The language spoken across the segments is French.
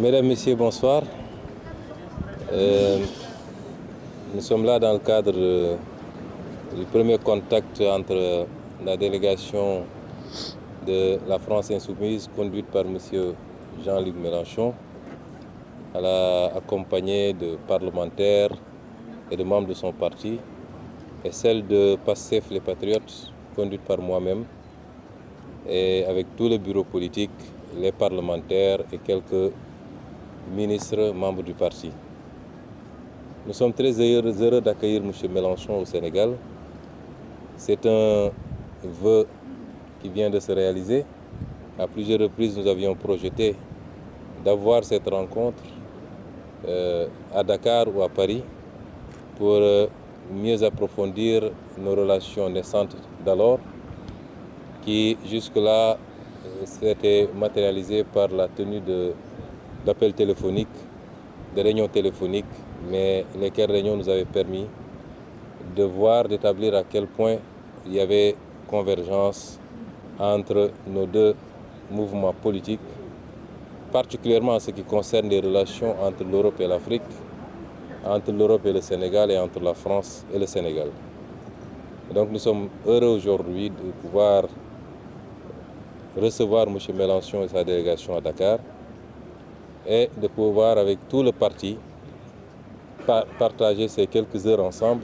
Mesdames, Messieurs, bonsoir. Nous sommes là dans le cadre du premier contact entre la délégation de la France Insoumise conduite par M. Jean-Luc Mélenchon, accompagné de parlementaires et de membres de son parti, et celle de PASTEF les Patriotes, conduite par moi-même, et avec tout le bureau politique, les parlementaires et quelques ministres membres du parti. Nous sommes très heureux d'accueillir M. Mélenchon au Sénégal. C'est un vœu qui vient de se réaliser. À plusieurs reprises, nous avions projeté d'avoir cette rencontre à Dakar ou à Paris pour mieux approfondir nos relations naissantes d'alors, qui jusque-là s'étaient matérialisées par la tenue d'appels téléphoniques, de réunions téléphoniques, mais lesquelles réunions nous avaient permis d'établir à quel point il y avait convergence entre nos deux mouvements politiques, particulièrement en ce qui concerne les relations entre l'Europe et l'Afrique, entre l'Europe et le Sénégal et entre la France et le Sénégal. Donc nous sommes heureux aujourd'hui de pouvoir recevoir M. Mélenchon et sa délégation à Dakar et de pouvoir avec tout le parti partager ces quelques heures ensemble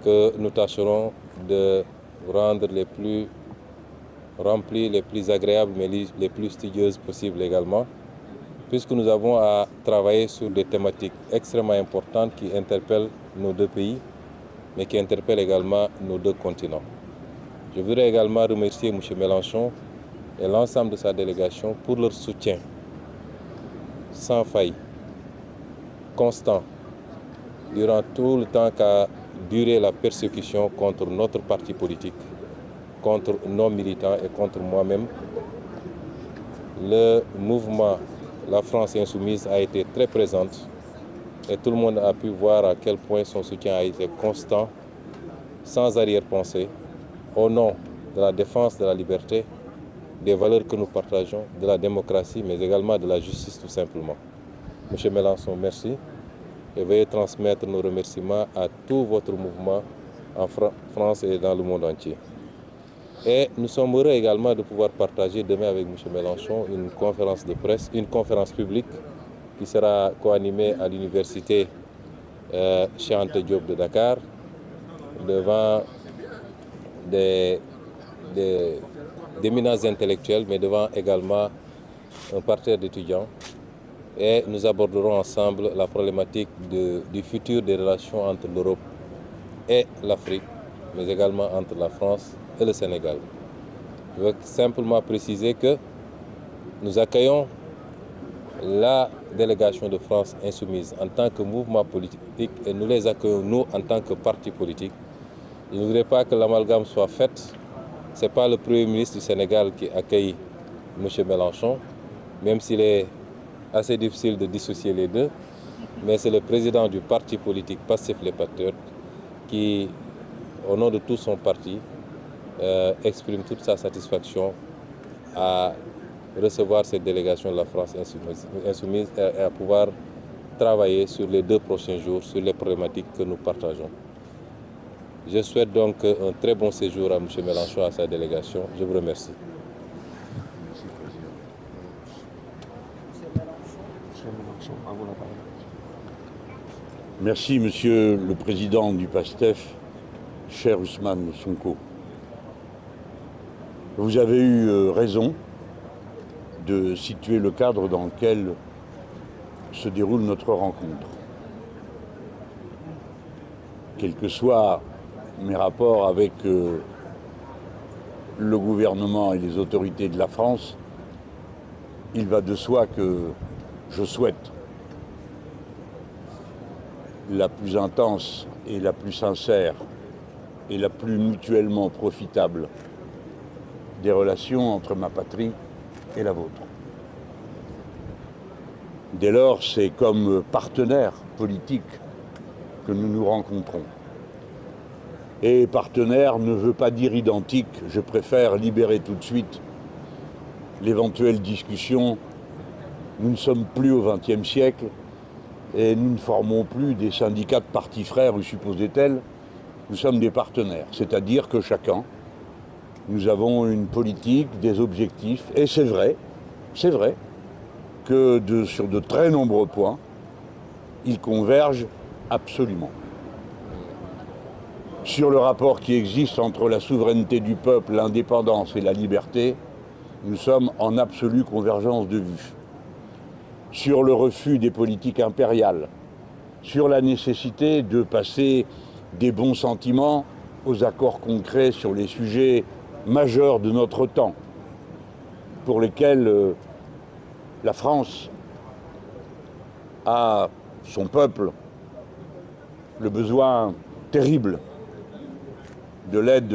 que nous tâcherons de rendre les plus remplies, les plus agréables, mais les plus studieuses possibles également, puisque nous avons à travailler sur des thématiques extrêmement importantes qui interpellent nos deux pays, mais qui interpellent également nos deux continents. Je voudrais également remercier M. Mélenchon et l'ensemble de sa délégation pour leur soutien sans faille, constant, durant tout le temps qu'a duré la persécution contre notre parti politique, contre nos militants et contre moi-même. Le mouvement La France Insoumise a été très présente et tout le monde a pu voir à quel point son soutien a été constant, sans arrière-pensée, au nom de la défense de la liberté, des valeurs que nous partageons, de la démocratie, mais également de la justice tout simplement. Monsieur Mélenchon, merci. Et veuillez transmettre nos remerciements à tout votre mouvement en France et dans le monde entier. Et nous sommes heureux également de pouvoir partager demain avec M. Mélenchon une conférence de presse, une conférence publique qui sera co-animée à l'université Cheikh Anta Diop de Dakar, devant d'éminents intellectuels, mais devant également un parterre d'étudiants. Et nous aborderons ensemble la problématique du futur des relations entre l'Europe et l'Afrique, mais également entre la France et le Sénégal. Je veux simplement préciser que nous accueillons la délégation de France Insoumise en tant que mouvement politique et nous les accueillons nous en tant que parti politique. Je ne voudrais pas que l'amalgame soit fait. Ce n'est pas le Premier ministre du Sénégal qui accueille M. Mélenchon, même s'il est assez difficile de dissocier les deux, mais c'est le président du parti politique PASTEF les Patriotes qui, au nom de tout son parti, exprime toute sa satisfaction à recevoir cette délégation de la France Insoumise et à pouvoir travailler sur les 2 prochains jours sur les problématiques que nous partageons. Je souhaite donc un très bon séjour à M. Mélenchon et à sa délégation. Je vous remercie. Merci, Monsieur le Président du PASTEF, cher Ousmane Sonko. Vous avez eu raison de situer le cadre dans lequel se déroule notre rencontre. Quels que soient mes rapports avec le gouvernement et les autorités de la France, il va de soi que je souhaite la plus intense et la plus sincère et la plus mutuellement profitable des relations entre ma patrie et la vôtre. Dès lors, c'est comme partenaires politiques que nous nous rencontrons. Et partenaire ne veut pas dire identique, je préfère libérer tout de suite l'éventuelle discussion Nous ne sommes plus au XXe siècle et nous ne formons plus des syndicats de partis frères ou supposés-tels. Nous sommes des partenaires, c'est-à-dire que chacun, nous avons une politique, des objectifs, et c'est vrai que sur de très nombreux points, ils convergent absolument. Sur le rapport qui existe entre la souveraineté du peuple, l'indépendance et la liberté, nous sommes en absolue convergence de vues. Sur le refus des politiques impériales, sur la nécessité de passer des bons sentiments aux accords concrets sur les sujets majeurs de notre temps, pour lesquels la France a, son peuple, le besoin terrible de l'aide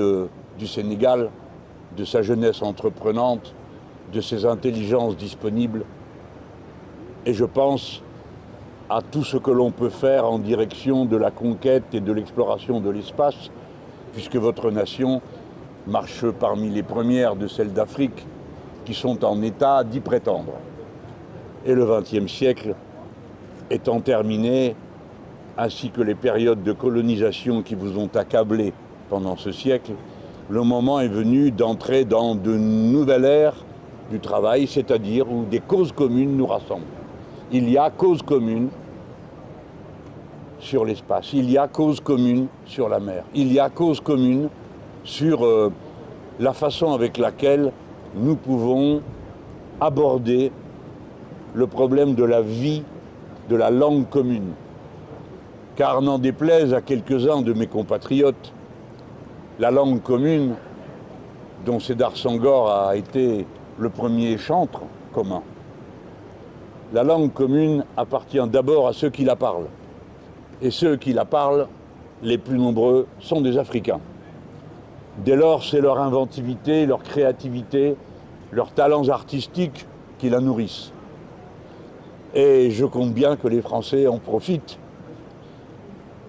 du Sénégal, de sa jeunesse entreprenante, de ses intelligences disponibles. Et je pense à tout ce que l'on peut faire en direction de la conquête et de l'exploration de l'espace, puisque votre nation marche parmi les premières de celles d'Afrique qui sont en état d'y prétendre. Et le XXe siècle étant terminé, ainsi que les périodes de colonisation qui vous ont accablé pendant ce siècle, le moment est venu d'entrer dans de nouvelles ères du travail, c'est-à-dire où des causes communes nous rassemblent. Il y a cause commune sur l'espace, il y a cause commune sur la mer, il y a cause commune sur la façon avec laquelle nous pouvons aborder le problème de la vie, de la langue commune. Car n'en déplaise à quelques-uns de mes compatriotes, la langue commune, dont Sédar Senghor a été le premier chantre commun, la langue commune appartient d'abord à ceux qui la parlent. Et ceux qui la parlent, les plus nombreux, sont des Africains. Dès lors, c'est leur inventivité, leur créativité, leurs talents artistiques qui la nourrissent. Et je compte bien que les Français en profitent,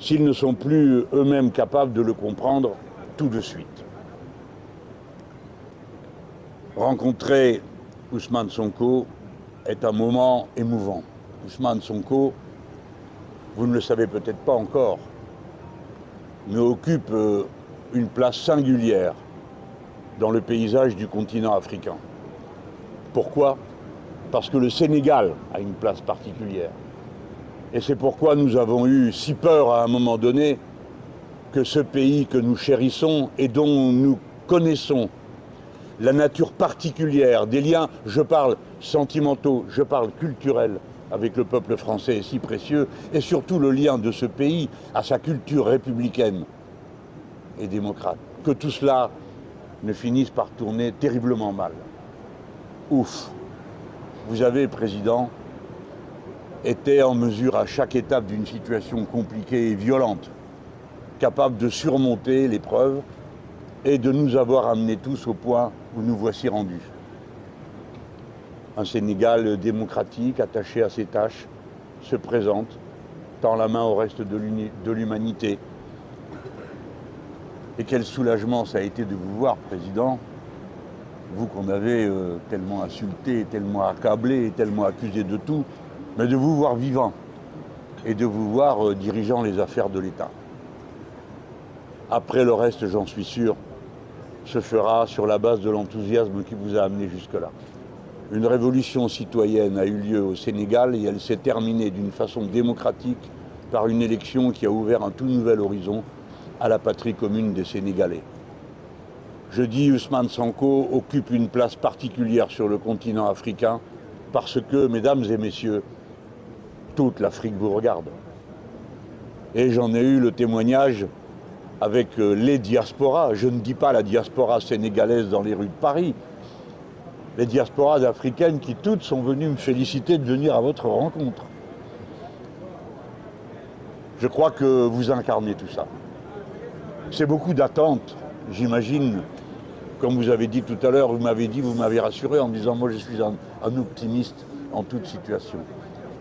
s'ils ne sont plus eux-mêmes capables de le comprendre tout de suite. Rencontrer Ousmane Sonko est un moment émouvant. Ousmane Sonko, vous ne le savez peut-être pas encore, mais occupe une place singulière dans le paysage du continent africain. Pourquoi ? Parce que le Sénégal a une place particulière. Et c'est pourquoi nous avons eu si peur à un moment donné que ce pays que nous chérissons et dont nous connaissons la nature particulière des liens, je parle sentimentaux, je parle culturels, avec le peuple français est si précieux, et surtout le lien de ce pays à sa culture républicaine et démocrate, que tout cela ne finisse par tourner terriblement mal. Ouf. Vous avez, Président, été en mesure à chaque étape d'une situation compliquée et violente, capable de surmonter l'épreuve et de nous avoir amenés tous au point où nous voici rendus. Un Sénégal démocratique, attaché à ses tâches, se présente, tend la main au reste de l'humanité. Et quel soulagement ça a été de vous voir, Président, vous qu'on avait tellement insulté, tellement accablé, tellement accusé de tout, mais de vous voir vivant et de vous voir dirigeant les affaires de l'État. Après le reste, j'en suis sûr, se fera sur la base de l'enthousiasme qui vous a amené jusque-là. Une révolution citoyenne a eu lieu au Sénégal et elle s'est terminée d'une façon démocratique par une élection qui a ouvert un tout nouvel horizon à la patrie commune des Sénégalais. Je dis Ousmane Sonko occupe une place particulière sur le continent africain parce que, mesdames et messieurs, toute l'Afrique vous regarde. Et j'en ai eu le témoignage avec les diasporas. Je ne dis pas la diaspora sénégalaise dans les rues de Paris. Les diasporas africaines qui toutes sont venues me féliciter de venir à votre rencontre. Je crois que vous incarnez tout ça. C'est beaucoup d'attentes, j'imagine. Comme vous avez dit tout à l'heure, vous m'avez rassuré en me disant moi je suis un optimiste en toute situation.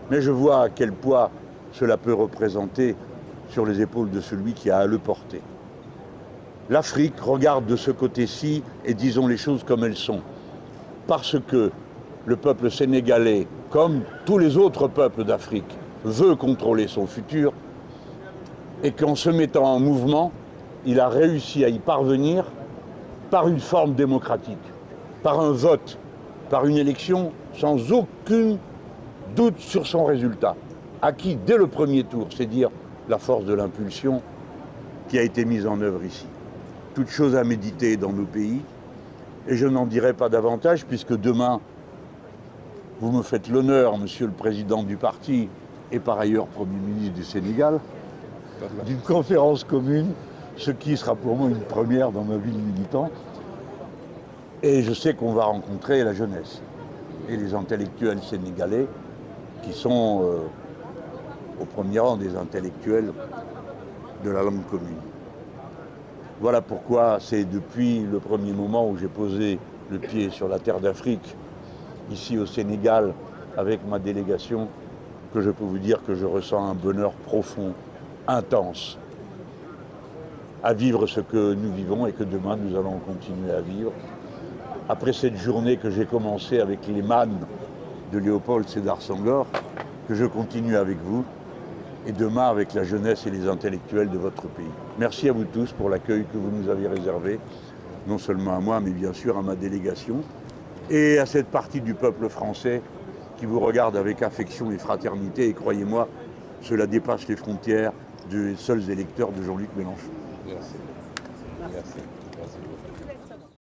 Mais je vois à quel poids cela peut représenter sur les épaules de celui qui a à le porter. L'Afrique regarde de ce côté-ci et disons les choses comme elles sont. Parce que le peuple sénégalais comme tous les autres peuples d'Afrique, veut contrôler son futur et qu'en se mettant en mouvement, il a réussi à y parvenir par une forme démocratique, par un vote, par une élection sans aucun doute sur son résultat, acquis dès le premier tour, c'est dire la force de l'impulsion qui a été mise en œuvre ici. Toute chose à méditer dans nos pays, et je n'en dirai pas davantage puisque demain, vous me faites l'honneur, Monsieur le Président du parti et par ailleurs Premier ministre du Sénégal, d'une conférence commune, ce qui sera pour moi une première dans ma vie de militant. Et je sais qu'on va rencontrer la jeunesse et les intellectuels sénégalais qui sont au premier rang des intellectuels de la langue commune. Voilà pourquoi c'est depuis le premier moment où j'ai posé le pied sur la terre d'Afrique, ici au Sénégal, avec ma délégation, que je peux vous dire que je ressens un bonheur profond, intense, à vivre ce que nous vivons et que demain nous allons continuer à vivre. Après cette journée que j'ai commencée avec les mannes de Léopold Sédar Senghor, que je continue avec vous, et demain avec la jeunesse et les intellectuels de votre pays. Merci à vous tous pour l'accueil que vous nous avez réservé, non seulement à moi, mais bien sûr à ma délégation, et à cette partie du peuple français qui vous regarde avec affection et fraternité, et croyez-moi, cela dépasse les frontières des seuls électeurs de Jean-Luc Mélenchon. Merci. Merci. Merci beaucoup.